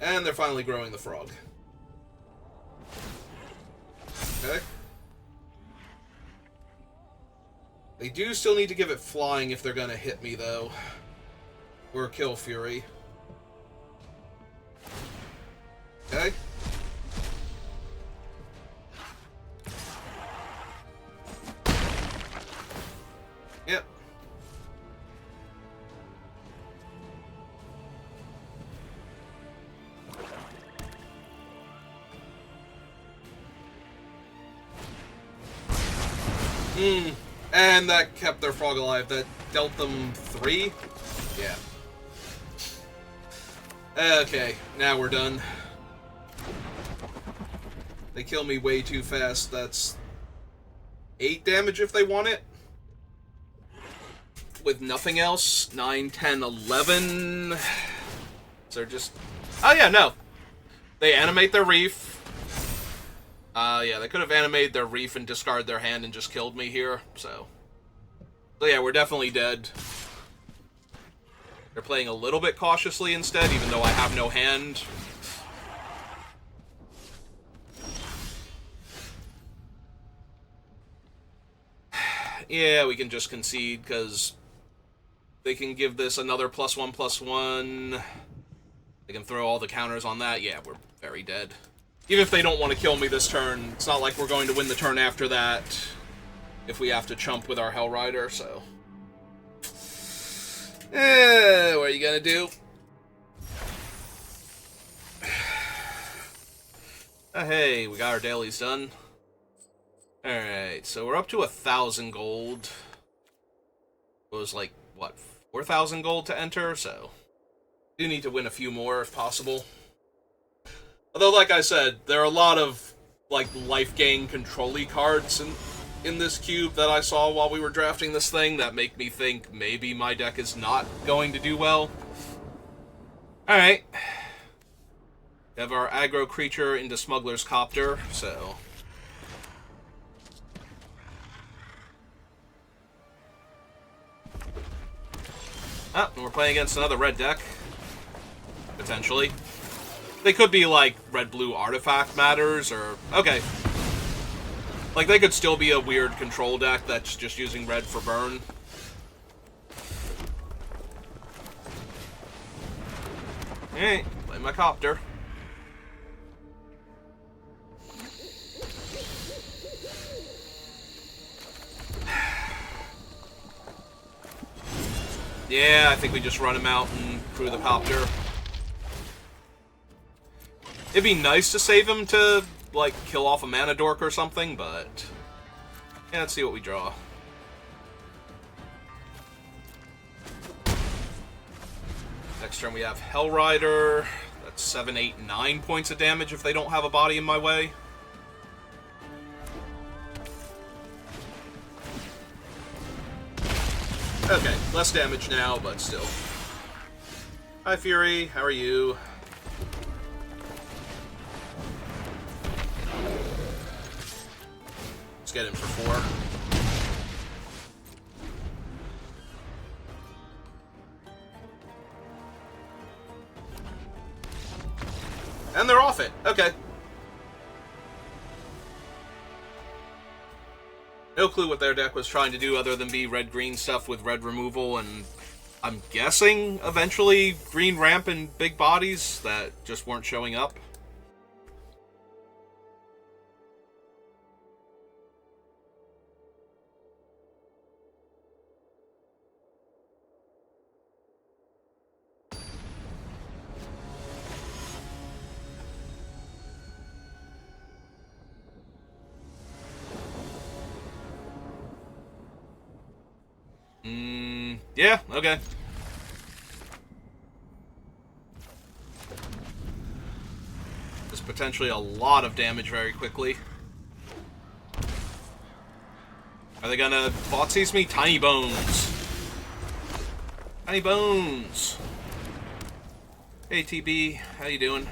And they're finally growing the frog. Okay. They do still need to give it flying if they're gonna hit me, though. Or kill Fury. Okay. Yep. And that kept their frog alive. That dealt them 3? Yeah. Okay, now we're done. They kill me way too fast. That's 8 damage if they want it. With nothing else. 9, 10, 11. So they're just... oh yeah, no. They animate their reef. Yeah, they could have animated their reef and discarded their hand and just killed me here, so yeah, we're definitely dead. They're playing a little bit cautiously instead, even though I have no hand. Yeah, we can just concede, because they can give this another +1/+1. They can throw all the counters on that. Yeah, we're very dead. Even if they don't want to kill me this turn, it's not like we're going to win the turn after that if we have to chump with our Hellrider, so... what are you gonna do? Hey, we got our dailies done. Alright, so we're up to 1,000 gold. It was like, what, 4,000 gold to enter, so do need to win a few more if possible. Although, like I said, there are a lot of, like, life gain control-y cards in this cube that I saw while we were drafting this thing that make me think maybe my deck is not going to do well. Alright. We have our aggro creature into Smuggler's Copter, so... Ah, and we're playing against another red deck. Potentially. They could be, like, red-blue artifact matters, or... Okay. Like, they could still be a weird control deck that's just using red for burn. Alright, play my copter. Yeah, I think we just run him out and crew the copter. It'd be nice to save him to, like, kill off a mana dork or something, but... Yeah, let's see what we draw. Next turn we have Hellrider. That's 7, 8, 9 points of damage if they don't have a body in my way. Okay, less damage now, but still. Hi, Fury. How are you? Let's get him for 4. And they're off it. Okay. No clue what their deck was trying to do other than be red-green stuff with red removal, and I'm guessing eventually green ramp and big bodies that just weren't showing up. Yeah, okay. There's potentially a lot of damage very quickly. Are they gonna Thoughtseize me? Tiny Bones. Tiny Bones. Hey, TB. How you doing?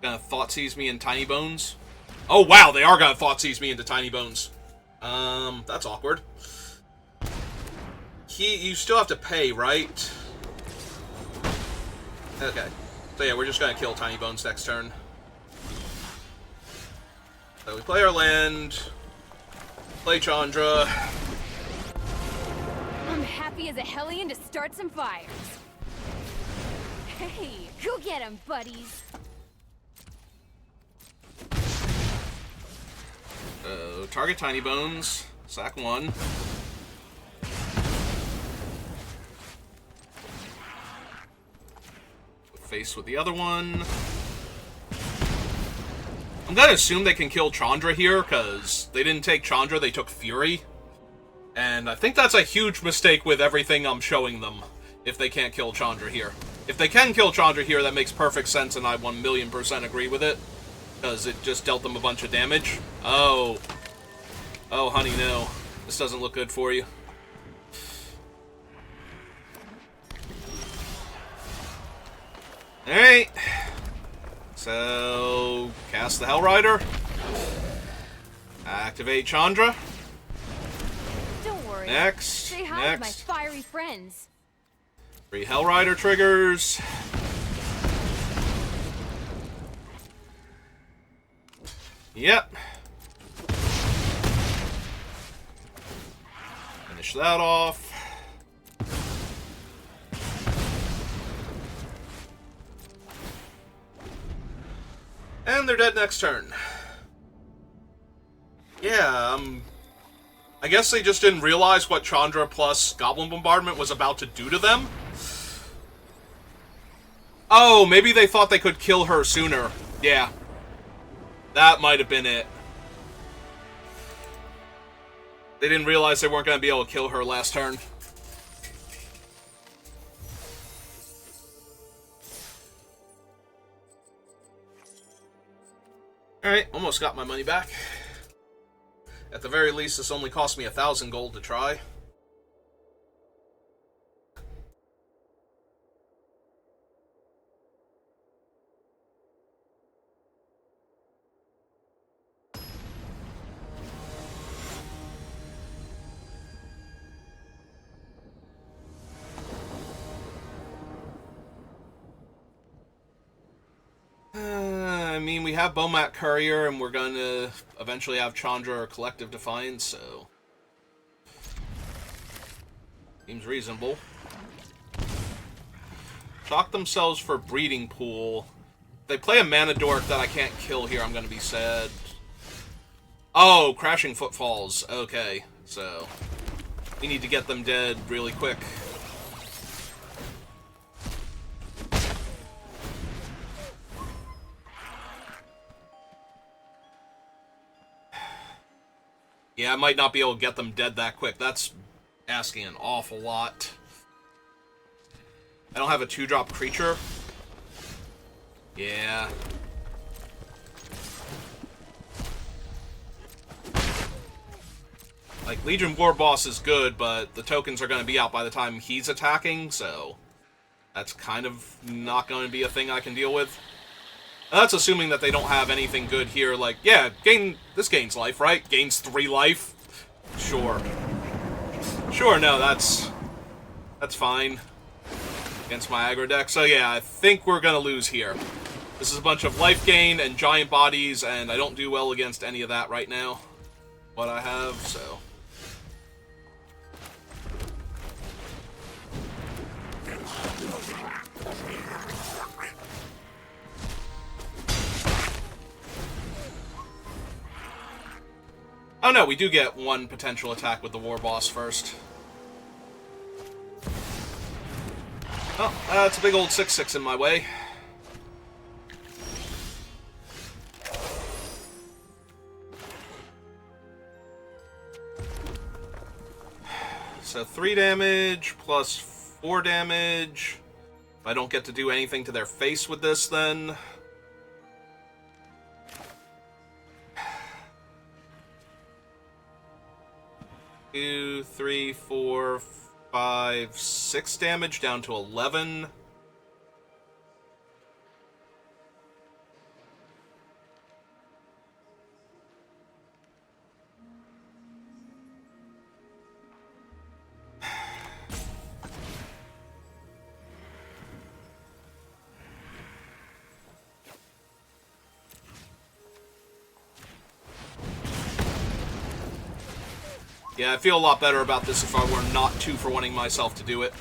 Gonna Thoughtseize me in Tiny Bones? Oh, wow, they are gonna Thoughtseize me into Tiny Bones. That's awkward. You still have to pay, right? Okay. So yeah, we're just gonna kill Tiny Bones next turn. So we play our land, play Chandra. I'm happy as a hellion to start some fires. Hey, go get 'em, buddies. Target Tiny Bones. Sack 1. Face with the other one. I'm gonna assume they can kill Chandra here, because they didn't take Chandra, they took Fury. And I think that's a huge mistake with everything I'm showing them, if they can't kill Chandra here. If they can kill Chandra here, that makes perfect sense, and I 1,000,000% agree with it. Because it just dealt them a bunch of damage. Oh. Oh, honey, no. This doesn't look good for you. Alright. So, cast the Hellrider. Activate Chandra. Don't worry. Next. Say hi to my fiery friends. 3 Hellrider triggers. Yep. Finish that off. And they're dead next turn. Yeah, I guess they just didn't realize what Chandra plus Goblin Bombardment was about to do to them. Oh, maybe they thought they could kill her sooner. Yeah. That might have been it. They didn't realize they weren't going to be able to kill her last turn. Alright, almost got my money back. At the very least, this only cost me 1,000 gold to try. I mean, we have Bomat Courier, and we're going to eventually have Chandra or Collective Defiance, so... Seems reasonable. Chalk themselves for Breeding Pool. If they play a Mana Dork that I can't kill here, I'm going to be sad. Oh, Crashing Footfalls. Okay, so... we need to get them dead really quick. Yeah, I might not be able to get them dead that quick. That's asking an awful lot. I don't have a 2-drop creature. Yeah. Like, Legion War Boss is good, but the tokens are going to be out by the time he's attacking, so... that's kind of not going to be a thing I can deal with. And that's assuming that they don't have anything good here, like, yeah, this gains life, right? Gains 3 life? Sure. Sure, no, that's fine. Against my aggro deck. So yeah, I think we're gonna lose here. This is a bunch of life gain and giant bodies, and I don't do well against any of that right now. What I have, so... oh no, we do get one potential attack with the War Boss first. Oh, that's a big old 6/6 in my way. So 3 damage plus 4 damage. If I don't get to do anything to their face with this, then... 2, 3, 4, 5, 6 damage down to 11. Yeah, I feel a lot better about this if I were not 2-for-1ing myself to do it.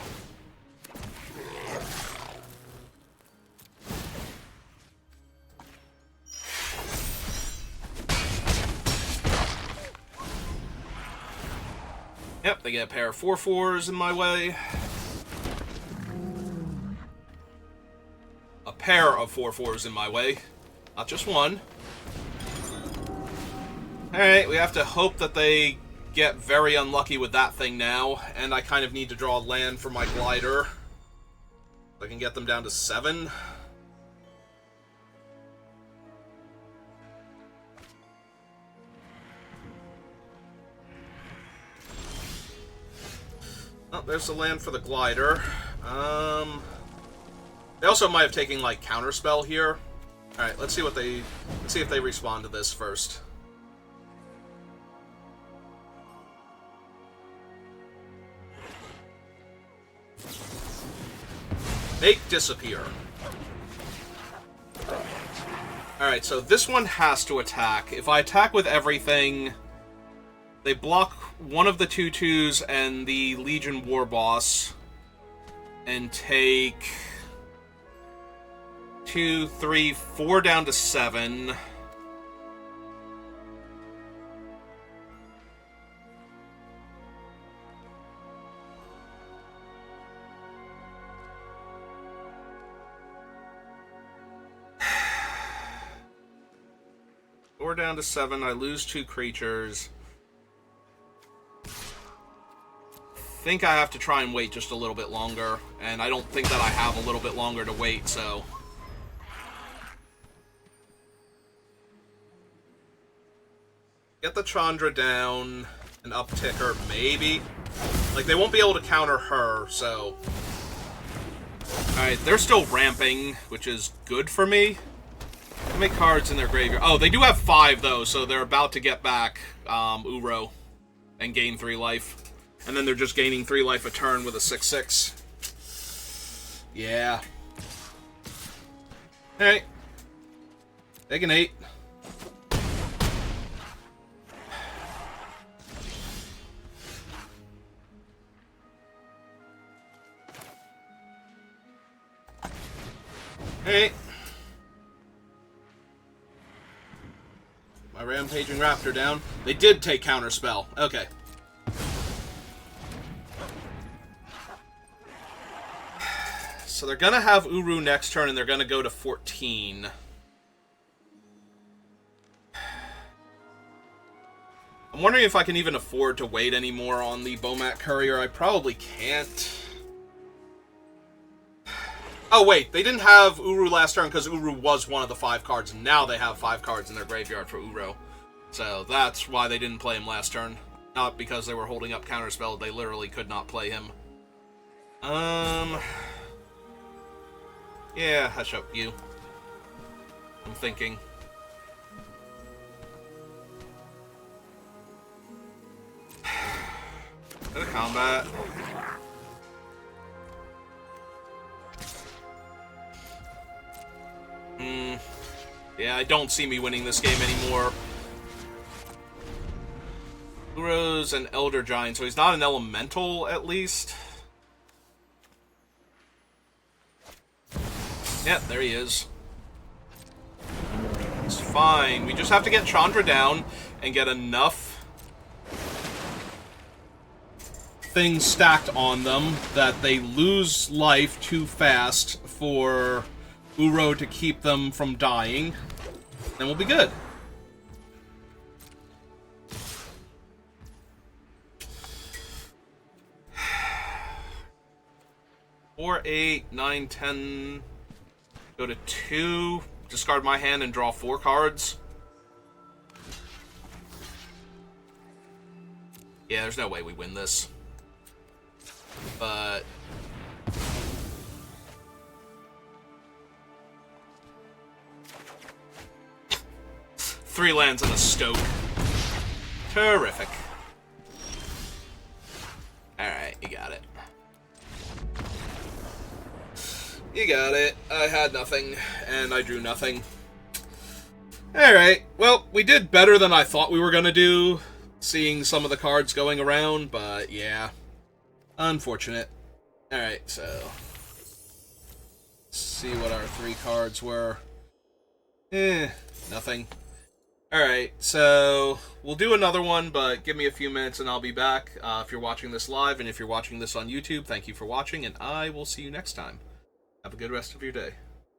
Yep, they get a pair of 4/4s in my way. A pair of 4/4s in my way. Not just one. Alright, we have to hope that they get very unlucky with that thing now, and I kind of need to draw land for my glider. I can get them down to 7. Oh, there's the land for the glider. They also might have taken, like, counterspell here. Alright, let's see if they respond to this first. Make disappear. Alright, so this one has to attack. If I attack with everything, they block one of the 2/2s and the Legion War Boss, and take 2, 3, 4 down to 7. we're down to 7. I lose 2 creatures. Think I have to try and wait just a little bit longer, and I don't think that I have a little bit longer to wait, so... Get the Chandra down, an upticker, maybe. Like, they won't be able to counter her, so... Alright, they're still ramping, which is good for me. How many cards in their graveyard? Oh, they do have 5, though, so they're about to get back Uro and gain 3 life. And then they're just gaining 3 life a turn with a 6/6. Yeah. Alright. Take an 8. Alright. My Rampaging Raptor down. They did take Counterspell. Okay. So they're gonna have Uru next turn, and they're gonna go to 14. I'm wondering if I can even afford to wait anymore on the Bomat Courier. I probably can't. Oh, wait, they didn't have Uru last turn because Uru was one of the 5 cards. Now they have 5 cards in their graveyard for Uru. So that's why they didn't play him last turn. Not because they were holding up Counterspell. They literally could not play him. Yeah, hush up, you. I'm thinking. Go to combat. Yeah, I don't see me winning this game anymore. Uro's an Elder Giant, so he's not an Elemental, at least. Yeah, there he is. It's fine. We just have to get Chandra down and get enough things stacked on them that they lose life too fast for Uro to keep them from dying. Then we'll be good. Four, 8, 9, 10... Go to 2, discard my hand, and draw 4 cards. Yeah, there's no way we win this. But... Three lands and a Stoke. Terrific. Alright, you got it. You got it. I had nothing, and I drew nothing. Alright, well, we did better than I thought we were gonna do, seeing some of the cards going around, but yeah. Unfortunate. Alright, so... let's see what our 3 cards were. Nothing. Alright, so we'll do another one, but give me a few minutes and I'll be back. If you're watching this live, and if you're watching this on YouTube, thank you for watching, and I will see you next time. Have a good rest of your day.